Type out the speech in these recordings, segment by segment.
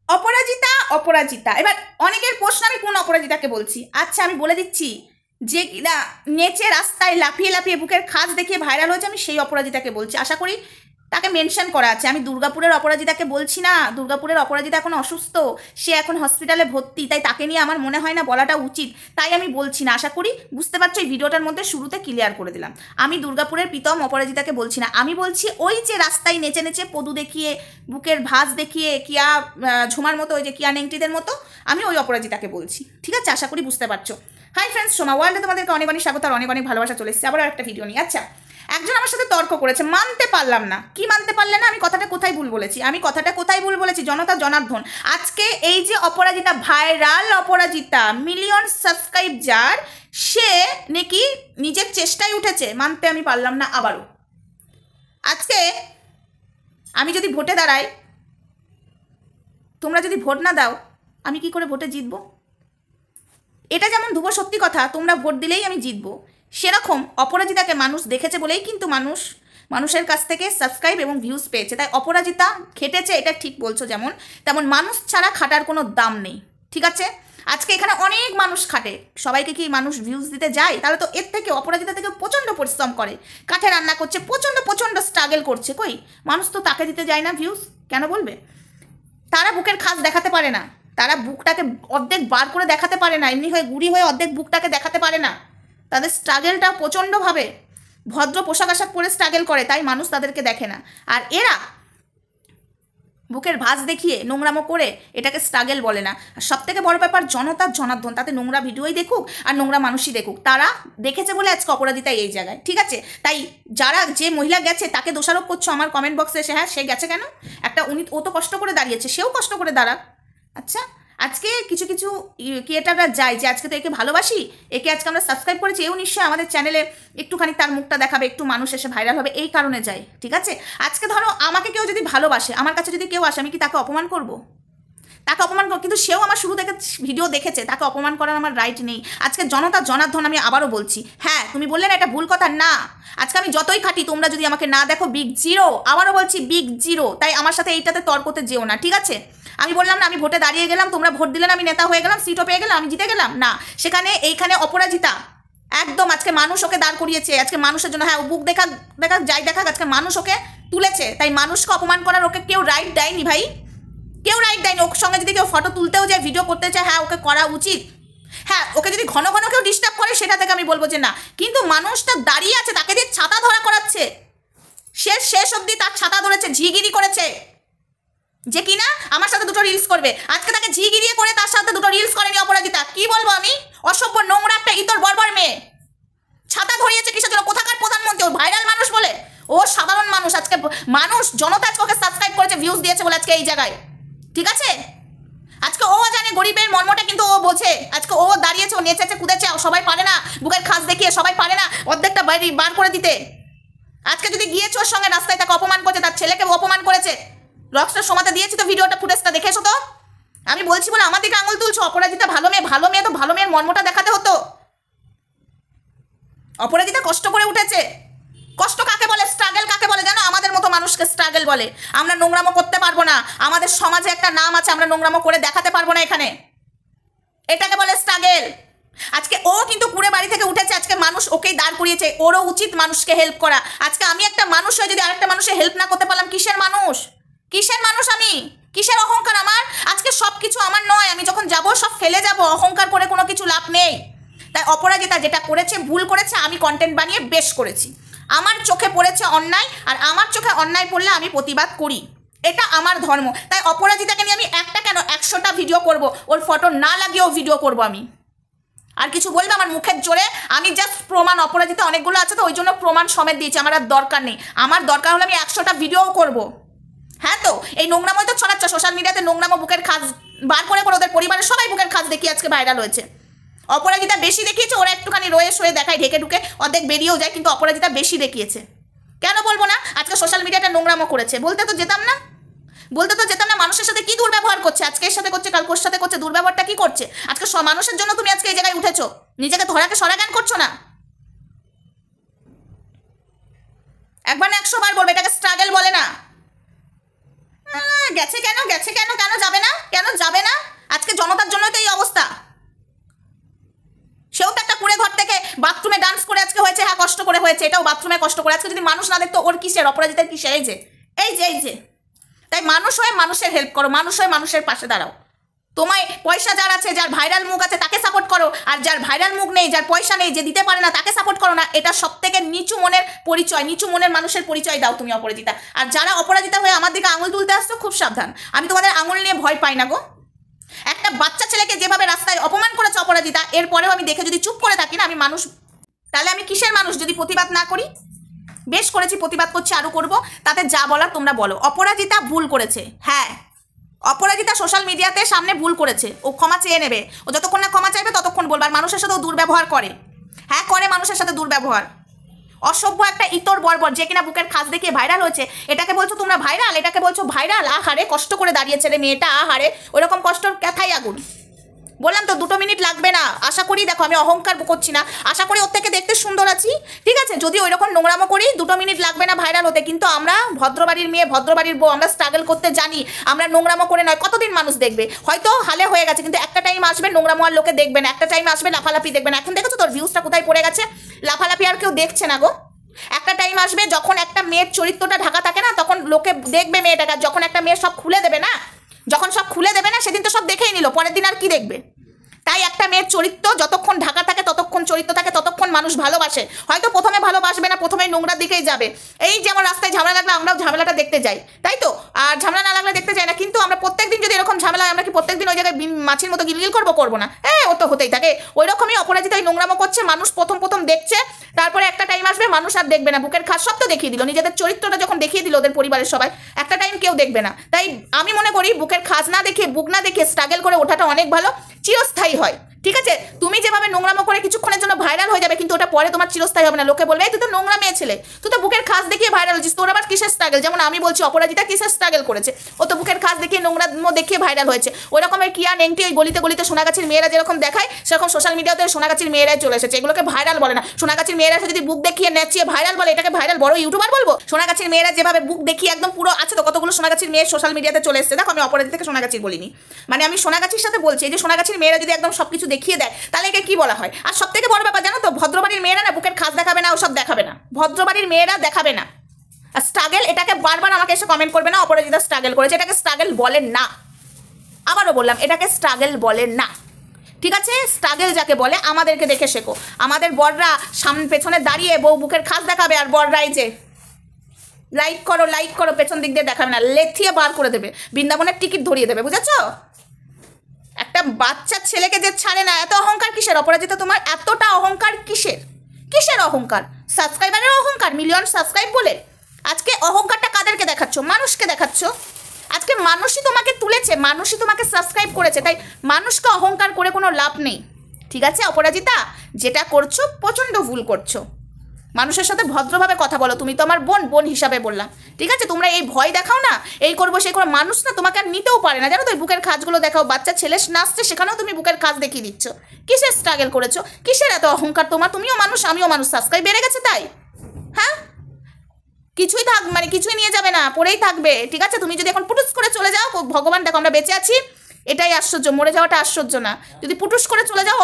অপরাজিতা অপরাজিতা। এবার অনেকের প্রশ্ন, আমি কোন অপরাজিতাকে বলছি? আচ্ছা আমি বলে দিচ্ছি, যে নেচে রাস্তায় লাফিয়ে লাফিয়ে বুকের খাজ দেখিয়ে ভাইরাল হয়েছে, আমি সেই অপরাজিতাকে বলছি। আশা করি তাকে মেনশন করা আছে। আমি দুর্গাপুরের অপরাজিতাকে বলছি না। দুর্গাপুরের অপরাজিতা এখন অসুস্থ, সে এখন হসপিটালে ভর্তি, তাই তাকে নিয়ে আমার মনে হয় না বলাটা উচিত, তাই আমি বলছি না। আশা করি বুঝতে পারছো, এই ভিডিওটার মধ্যে শুরুতে ক্লিয়ার করে দিলাম। আমি দুর্গাপুরের প্রীতম অপরাজিতাকে বলছি না, আমি বলছি ওই যে রাস্তায় নেচে নেচে পদু দেখিয়ে বুকের ভাঁজ দেখিয়ে কিয়া ঝুমার মতো, ওই যে কিয়া নেংটিদের মতো, আমি ওই অপরাজিতাকে বলছি। ঠিক আছে, আশা করি বুঝতে পারছো। হাই ফ্রেন্ডস, সোমা ওয়ার্ল্ডে তোমাদেরকে অনেক অনেক স্বাগত আর অনেক অনেক ভালোবাসা। চলে এসেছে আবার একটা ভিডিও নিয়ে। আচ্ছা, একজন আমার সাথে তর্ক করেছে, মানতে পারলাম না। কি মানতে পারলে না? আমি কথাটা কোথায় ভুল বলেছি? জনতা জনার্দন, আজকে এই যে অপরাজিতা, ভাইরাল অপরাজিতা, মিলিয়ন সাবস্ক্রাইব যার, সে নাকি নিজের চেষ্টায় উঠেছে, মানতে আমি পারলাম না আবারও। আজকে আমি যদি ভোটে দাঁড়াই, তোমরা যদি ভোট না দাও, আমি কি করে ভোটে জিতবো? এটা যেমন ধুবো সত্যি কথা, তোমরা ভোট দিলেই আমি জিতবো, সেরকম অপরাজিতাকে মানুষ দেখেছে বলেই কিন্তু মানুষের কাছ থেকে সাবস্ক্রাইব এবং ভিউজ পেয়েছে। তাই অপরাজিতা খেটেছে, এটা ঠিক বলছো, যেমন তেমন মানুষ ছাড়া খাটার কোনো দাম নেই। ঠিক আছে, আজকে এখানে অনেক মানুষ খাটে, সবাইকে কি মানুষ ভিউজ দিতে যায়? তাহলে তো এর থেকে অপরাজিতা থেকে প্রচণ্ড পরিশ্রম করে, কাঠে রান্না করছে, প্রচণ্ড স্ট্রাগল করছে, কই মানুষ তো তাকে দিতে যায় না ভিউজ? কেন বলবে? তারা বুকের খাস দেখাতে পারে না, তারা বুকটাকে অর্ধেক বার করে দেখাতে পারে না, এমনি হয়ে গুড়ি হয়ে অর্ধেক বুকটাকে দেখাতে পারে না। তাদের স্ট্রাগেলটা প্রচণ্ডভাবে ভদ্র পোশাক আশাক পরে স্ট্রাগল করে, তাই মানুষ তাদেরকে দেখে না। আর এরা বুকের ভাঁজ দেখিয়ে নোংরামো করে এটাকে স্ট্রাগল বলে না। আর সবথেকে বড় ব্যাপার, জনতার জনার্দন, তাতে নোংরা ভিডিওই দেখুক আর নোংরা মানুষই দেখুক, তারা দেখেছে বলে আজকে অপরাজিতা এই জায়গায়। ঠিক আছে, তাই যে মহিলা গেছে তাকে দোষারোপ করছো আমার কমেন্ট বক্সে এসে, হ্যাঁ সে গেছে কেন? ও তো কষ্ট করে দাঁড়িয়েছে, সেও কষ্ট করে দাঁড়াক। আচ্ছা, আজকে কিছু ক্রিয়েটাররা যায় যে আজকে তো একে ভালোবাসি, একে আজকে আমরা সাবস্ক্রাইব করেছি, এও নিশ্চয়ই আমাদের চ্যানেলে একটুখানি তার মুখটা দেখাবে, একটু মানুষ এসে ভাইরাল হবে, এই কারণে যায়। ঠিক আছে, আজকে ধরো আমাকে কেউ যদি ভালোবাসে, আমার কাছে যদি কেউ আসে, আমি কি তাকে অপমান করব? তাকে অপমান করব, কিন্তু সেও আমার শুরু থেকে ভিডিও দেখেছে, তাকে অপমান করার আমার রাইট নেই। আজকে জনতা জনার্দন, আমি আবারও বলছি, হ্যাঁ তুমি বললে না এটা ভুল কথা, না আজকে আমি যতই খাটি, তোমরা যদি আমাকে না দেখো, বিগ জিরো, আবারও বলছি বিগ জিরো। তাই আমার সাথে এইটাতে তর্কতে যেও না। ঠিক আছে, আমি বললাম না আমি ভোটে দাঁড়িয়ে গেলাম, তোমরা ভোট দিলে না আমি নেতা হয়ে গেলাম, সিটও পেয়ে গেলাম, আমি জিতে গেলাম, না। এইখানে অপরাজিতা একদম আজকে মানুষ ওকে দাঁড় করিয়েছে, আজকে মানুষের জন্য, হ্যাঁ বুক দেখাক যাই দেখাক, আজকে মানুষ ওকে তুলেছে। তাই মানুষকে অপমান করার ওকে কেউ রাইট দেয়নি ভাই, কেউ রাইট দেয়নি। ওর সঙ্গে যদি কেউ ফটো তুলতেও যায়, ভিডিও করতে চায়, হ্যাঁ ওকে করা উচিত। হ্যাঁ, ওকে যদি ঘন ঘন কেউ ডিস্টার্ব করে, সেটা থেকে আমি বলবো যে না, কিন্তু মানুষটা দাঁড়িয়ে আছে, তাকে দিয়ে ছাতা ধরা করাচ্ছে, শেষ অবধি তার ছাতা ধরেছে, ঝিগিরি করেছে, যে কিনা আমার সাথে দুটো রিলস করবে। আজকে তাকে ঝিগিরিয়ে করে তার সাথে দুটো রিলস করেনি অপরাজিতা। কি বলবো আমি? অসভ্য নোংরা একটা ইতর বর্বর মেয়ে। ছাতা ধরিয়েছে কিসের জন্য? কোথাকার প্রধানমন্ত্রী? ও ভাইরাল মানুষ বলে? ও সাধারণ মানুষ। আজকে মানুষ জনতা আজকে ওকে সাবস্ক্রাইব করেছে, ভিউজ দিয়েছে বলে আজকে এই জায়গায়। ঠিক আছে, আজকে ও জানে গরিবের মর্মটা, কিন্তু ও বোঝে। আজকে ও দাঁড়িয়েছে, ও নেচেছে কুদেছে, সবাই পারে না বুকের খাস দেখিয়ে, সবাই পারে না অর্ধেকটা বার করে দিতে। আজকে যদি গিয়েছে ওর সঙ্গে রাস্তায়, তাকে অপমান করেছে, তার ছেলেকে অপমান করেছে, রক্সটার সমাতে দিয়েছি তো ভিডিওটা, ফুটেজটা দেখে এসো তো। আমি বলছি বলে আমার দিকে আঙুল তুলছো? অপরাজিতা ভালো মেয়ে তো ভালো মেয়ের মর্মটা দেখাতে হতো। অপরাজিতা কষ্ট করে উঠেছে। কষ্ট কাকে বলে, স্ট্রাগল কাকে বলে জানো? আমাদের মতো মানুষকে স্ট্রাগল বলে। আমরা নোংরামো করতে পারবো না, আমাদের সমাজে একটা নাম আছে, আমরা নোংরামো করে দেখাতে পারবো না এখানে, এটাকে বলে স্ট্রাগল। আজকে ও কিন্তু কুড়ে বাড়ি থেকে উঠেছে, আজকে মানুষ ওকেই দাঁড় করিয়েছে, ওরও উচিত মানুষকে হেল্প করা। আজকে আমি একটা মানুষ হয়ে যদি আরেকটা মানুষের হেল্প না করতে পারলাম, কিসের মানুষ? আমি কিসের অহংকার আমার? আজকে সব কিছু আমার নয়, আমি যখন যাব সব ফেলে যাব, অহংকার করে কোনো কিছু লাভ নেই। তাই অপরাজিতা যেটা করেছে, ভুল করেছে, আমি কন্টেন্ট বানিয়ে বেশ করেছি। আমার চোখে পড়েছে অন্যায়, আর আমার চোখে অন্যায় পড়লে আমি প্রতিবাদ করি, এটা আমার ধর্ম। তাই অপরাজিতাকে নিয়ে আমি একটা কেন 100টা ভিডিও করব, ওর ফটো না লাগিয়েও ভিডিও করব আমি। আর কিছু বলবে আমার মুখের জোরে? আমি জাস্ট প্রমাণ, অপরাজিতা অনেকগুলো আছে তো ওই জন্য প্রমাণ সমেত দিয়েছি, আমার আর দরকার নেই। আমার দরকার হলে আমি 100টা ভিডিওও করব। হ্যাঁ, তো এই নোংরাময় তো ছড়াচ্ছে সোশ্যাল মিডিয়াতে, নোংরামো বুকের খাজ বার করে ওদের পরিবারের সবাই বুকের খাজ দেখিয়ে আজকে ভাইরাল হয়েছে। অপরাজিতা বেশি দেখিয়েছে, ওরা একটুখানি রয়ে সয়ে দেখায়, ঢেকে ঢুকে অর্ধেক বেরিয়েও যায়, কিন্তু অপরাজিতা বেশি দেখিয়েছে। কেন বলবো না? আজকে সোশ্যাল মিডিয়াটা নোংরামো করেছে, বলতে তো যেতাম না, মানুষের সাথে কি দুর্ব্যবহার করছে, আজকে এর সাথে করছে, কাল কোর সাথে করছে, দুর্ব্যবহারটা কি করছে? আজকে মানুষের জন্য তুমি আজকে এই জায়গায় উঠেছো, নিজেকে ধরাকে সরাজ্ঞান করছো না। একবার না 100 বার বলবে, এটাকে স্ট্রাগল বলে না। গেছে কেন যাবে না? কেন করে হয়েছে, এটাও বাথরুমে কষ্ট করে। আজকে যদি মানুষ না দেখতো ওর কিসের, অপরাজিতার কিসের? এই যে তাই মানুষ হয়ে মানুষের হেল্প করো, মানুষ হয়ে মানুষের পাশে দাঁড়াও। তোমায় পয়সা যার আছে, যার ভাইরাল মুখ আছে তাকে সাপোর্ট করো, আর যার ভাইরাল মুখ নেই, যার পয়সা নেই, যে দিতে পারে না তাকে সাপোর্ট করো না। এটা সবথেকে নিচু মনের পরিচয়, নিচু মনের মানুষের পরিচয় দাও তুমি অপরাজিতা। আর যারা অপরাজিতা হয়ে আমার দিকে আঙুল তুলতে আসছো, খুব সাবধান। আমি তোমাদের আঙুল নিয়ে ভয় পাই না গো। একটা বাচ্চা ছেলেকে যেভাবে রাস্তায় অপমান করেছে অপরাজিতা, এরপরেও আমি দেখে যদি চুপ করে থাকি না, আমি মানুষ, তাহলে আমি কিসের মানুষ যদি প্রতিবাদ না করি? বেশ করেছি, প্রতিবাদ করছি, আরও করব। তাতে যা বলার তোমরা বলো। অপরাজিতা ভুল করেছে, হ্যাঁ অপরাজিতা সোশ্যাল মিডিয়াতে সামনে ভুল করেছে, ও ক্ষমা চেয়ে নেবে। ও যতক্ষণ না ক্ষমা চাইবে ততক্ষণ বলবে। আর মানুষের সাথে ও দুর্ব্যবহার করে, হ্যাঁ করে মানুষের সাথে দুর্ব্যবহার। অসভ্য একটা ইতর বর্বর, যে কিনা বুকের খাস দেখিয়ে ভাইরাল হয়েছে, এটাকে বলছো তোমরা ভাইরাল, এটাকে বলছো ভাইরাল। আহারে কষ্ট করে দাঁড়িয়েছে রে মেয়েটা, আহারে ওইরকম কষ্টর কথাই আগুন। বললাম তো 2 মিনিট লাগবে না, আশা করি। দেখো আমি অহংকার করছি না, আশা করি ওর থেকে দেখতে সুন্দর আছি, ঠিক আছে। যদি ওই রকম নোংরামো করি 2 মিনিট লাগবে না ভাইরাল হতে। কিন্তু আমরা ভদ্রবাড়ির মেয়ে, ভদ্রবাড়ির বউ, আমরা স্ট্রাগল করতে জানি। আমরা নোংরামো করে নয়, কতদিন মানুষ দেখবে? হয়তো হালে হয়ে গেছে, কিন্তু একটা টাইম আসবে নোংরামো আর লোকে দেখবে না, একটা টাইম আসবে লাফালাফি দেখবে না। এখন দেখেছো তোর ভিউজটা কোথায় পড়ে গেছে? লাফালাফি আর কেউ দেখছে না গো। একটা টাইম আসবে যখন একটা মেয়ের চরিত্রটা ঢাকা থাকে না, তখন লোকে দেখবে মেয়েটাকে। যখন একটা মেয়ে সব খুলে দেবে না, যখন সব খুলে দেবে না, সেদিন তো সব দেখেই নিল, পরের দিন আর কি দেখবে? তাই একটা মেয়ের চরিত্র যতক্ষণ ঢাকা থাকে, ততক্ষণ চরিত্র থাকে, ততক্ষণ মানুষ ভালোবাসে। হয়তো প্রথমে ভালোবাসবে না, প্রথমে নোংরার দিকেই যাবে। এই যেমন রাস্তায় ঝামেলা লাগলে আমরাও ঝামেলাটা দেখতে যাই, তাই তো? আর ঝামেলা না লাগলে দেখতে যাই না। কিন্তু আমরা প্রত্যেকদিন যদি এরকম ঝামেলা হয়, আমরা কি প্রত্যেকদিন ওই জায়গায় মাছির মতো গিলগিল করবো না? হ্যাঁ, ও তো হতেই থাকে। ওই রকমই অপরাজিতা নোংরামো করছে, মানুষ প্রথম দেখছে, তারপরে একটা টাইম আসবে মানুষ আর দেখবে না। বুকের খাস সব তো দেখিয়ে দিল, নিজেদের চরিত্রটা যখন দেখিয়ে দিল ওদের পরিবারের সবাই, একটা টাইম কেউ দেখবে না। তাই আমি মনে করি বুকের খাস না দেখিয়ে, বুক না দেখিয়ে স্ট্রাগল করে ওঠাটা অনেক ভালো, চিরস্থায়ী হয়। ঠিক আছে, তুমি যেভাবে নোংরামো করে কিছুক্ষণের জন্য ভাইরাল হয়ে যাবে, কিন্তু ওটা পরে তোমার চিরস্থায়ী হবে না। লোকে বলবে তুই তো নোংরা মেয়ে ছেলে, তুই তো বুকের খাস দেখিয়ে ভাইরাল হচ্ছিস, তোর আবার কিসের স্ট্রাগল? যেমন আমি বলছি অপরাজিতা কিসের স্ট্রাগল করেছে, ও তো বুকের খাস দেখিয়ে নোংরামো দেখিয়ে ভাইরাল হয়েছে। ওই রকমের কিয়া নেংটি ওই গলিতে গলিতে সোনাগাছির মেয়েরা যেরকম দেখায়, সেরকম সোশ্যাল মিডিয়াতে সোনাগাছির মেয়েরাই চলে এসেছে। এগুলোকে ভাইরাল বলে না। সোনাগাছির মেয়েরা যদি বুক দেখিয়ে নেচিয়ে ভাইরাল বলে, এটাকে ভাইরাল বড় ইউটিউবার বলবো? সোনাগাছির মেয়েরা যেভাবে বুক দেখিয়ে একদম পুরো আছে, তো কতগুলো সোনাগাছির মেয়ে সোশ্যাল মিডিয়াতে চলে এসেছে। দেখো আমি অপরাজিতাকে সোনাগাছির বলিনি, মানে আমি সোনাগাছির সাথে বলছি। এই যে সোনাগাছির মেয়েরা যদি একদম সবকিছু দেখিয়ে দেয়, তাহলে একে কি বলা হয়? আর সব থেকে বড় ব্যাপার জানো তো, ভদ্রবাড়ির মেয়েরা না বুকের খাস দেখাবে না, ওসব দেখাবে না, ভদ্রবাড়ির মেয়েরা দেখাবে না। আর স্ট্রাগল, এটাকে বারবার আমাকে এসে কমেন্ট করবে না অপরাজিতা স্ট্রাগল করেছে, এটাকে স্ট্রাগল বলেন না। আবারও বললাম, এটাকে স্ট্রাগল বলেন না, ঠিক আছে? স্ট্রাগল যাকে বলে আমাদেরকে দেখে শেখো। আমাদের বড়রা সামনে পেছনে দাঁড়িয়ে বউ বুকের খাস দেখাবে, আর বড়রা এই যে লাইক করো পেছন দিক দিয়ে দেখাবে না, লেথিয়ে বার করে দেবে, বৃন্দাবনের টিকিট ধরিয়ে দেবে, বুঝেছো? একটা বাচ্চা ছেলেকে যে ছাড়ে না, এত অহংকার কিসের অপরাজিতা? তোমার এতটা অহংকার কিসের? কিসের অহংকার? সাবস্ক্রাইবারের অহংকার, মিলিয়ন সাবস্ক্রাইব বলে? আজকে অহংকারটা কাদেরকে দেখাচ্ছ? মানুষকে দেখাচ্ছ। আজকে মানুষই তোমাকে তুলেছে, মানুষই তোমাকে সাবস্ক্রাইব করেছে, তাই মানুষকে অহংকার করে কোনো লাভ নেই, ঠিক আছে অপরাজিতা? যেটা করছো প্রচণ্ড ভুল করছো। মানুষের সাথে ভদ্রভাবে কথা বলো। তুমি তো আমার বোন হিসাবে বললাম, ঠিক আছে? তোমরা এই ভয় দেখাও না, এই করবো সেই করবো, মানুষ না তোমাকে আর নিতেও পারে না, জানো তো? বুকের খাজগুলো দেখাও, বাচ্চা ছেলে নাচছে সেখানেও তুমি বুকের খাজ দেখিয়ে দিচ্ছ। কিসের স্ট্রাগল করেছো? কিসের এত অহংকার তোমার? তুমিও মানুষ, আমিও মানুষ, সাবস্ক্রাইব বেড়ে গেছে তাই? হ্যাঁ, কিছুই মানে কিছুই নিয়ে যাবে না, পড়েই থাকবে, ঠিক আছে? তুমি যদি এখন পুটুস করে চলে যাও, ভগবান দেখো আমরা বেঁচে আছি, এটাই আশ্চর্য, মরে যাওয়াটা আশ্চর্য না। যদি পুটুস করে চলে যাও,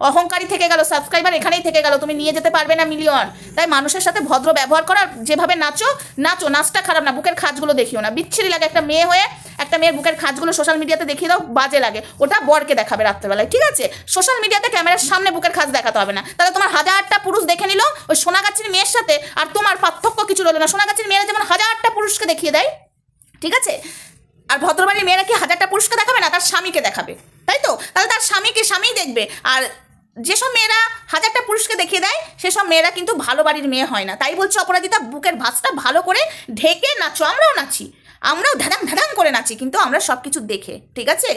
অহংকারী থেকে গেল, সাবস্ক্রাইবার এখানেই থেকে গেল, তুমি নিয়ে যেতে পারবে না মিলিয়ন। তাই মানুষের সাথে ভদ্র ব্যবহার করার, যেভাবে নাচো, নাচটা খারাপ না, বুকের খাজগুলো দেখিও না, বিচ্ছিরি লাগে। একটা মেয়ে হয়ে একটা মেয়ের বুকের খাজগুলো সোশ্যাল মিডিয়াতে দেখিয়ে দাও, বাজে লাগে। ওটা বরকে দেখাবে রাত্রেবেলায়, ঠিক আছে? সোশ্যাল মিডিয়াতে ক্যামেরার সামনে বুকের খাজ দেখাতে হবে না। তাহলে তোমার 1000টা পুরুষ দেখে নিল, ওই সোনাগাছির মেয়ের সাথে আর তোমার পার্থক্য কিছু রইল না। সোনাগাছির মেয়েরা যেমন 1000টা পুরুষকে দেখিয়ে দেয়, ঠিক আছে? আর ভদ্রবাড়ির মেয়েরা কি 1000টা পুরুষকে দেখাবে না, তার স্বামীকে দেখাবে, তাই তো? তাহলে তার স্বামীই দেখবে। আর যেসব মেয়েরা 1000টা পুরুষকে দেখিয়ে দেয়, সেসব মেয়েরা কিন্তু ভালো বাড়ির মেয়ে হয় না। তাই বলছি অপরাজিতা, বুকের ভাঁজটা ভালো করে ঢেকে নাচো। আমরাও নাচি, আমরাও ধাদাম করে নাচি, কিন্তু আমরা সব কিছু দেখে, ঠিক আছে?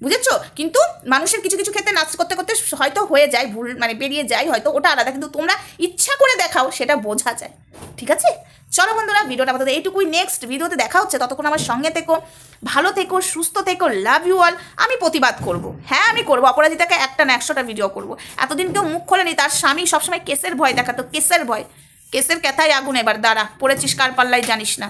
বুঝেছো? কিন্তু মানুষের কিছু কিছু ক্ষেত্রে নাচ করতে করতে হয়তো হয়ে যায় ভুল, মানে বেরিয়ে যায় হয়তো, ওটা আলাদা। কিন্তু তোমরা ইচ্ছা করে দেখাও, সেটা বোঝা যায়, ঠিক আছে? চলো বন্ধুরা, ভিডিওটা আপাতত এইটুকুই। নেক্সট ভিডিওতে দেখা হচ্ছে, ততক্ষণ আমার সঙ্গে থেকো, ভালো থেকো, সুস্থ থেকো, লাভ ইউ অল। আমি প্রতিবাদ করব, হ্যাঁ আমি করবো। অপরাজিতাকে একটা না 100টা ভিডিও করব। এতদিন কেউ মুখ খোলেনি, তার স্বামী সবসময় কেসের ভয় দেখাতো, কেসের ভয়, কেসের ক্যাথায় আগুন। এবার দাঁড়া, পড়েছিস কার পাল্লায় জানিস না।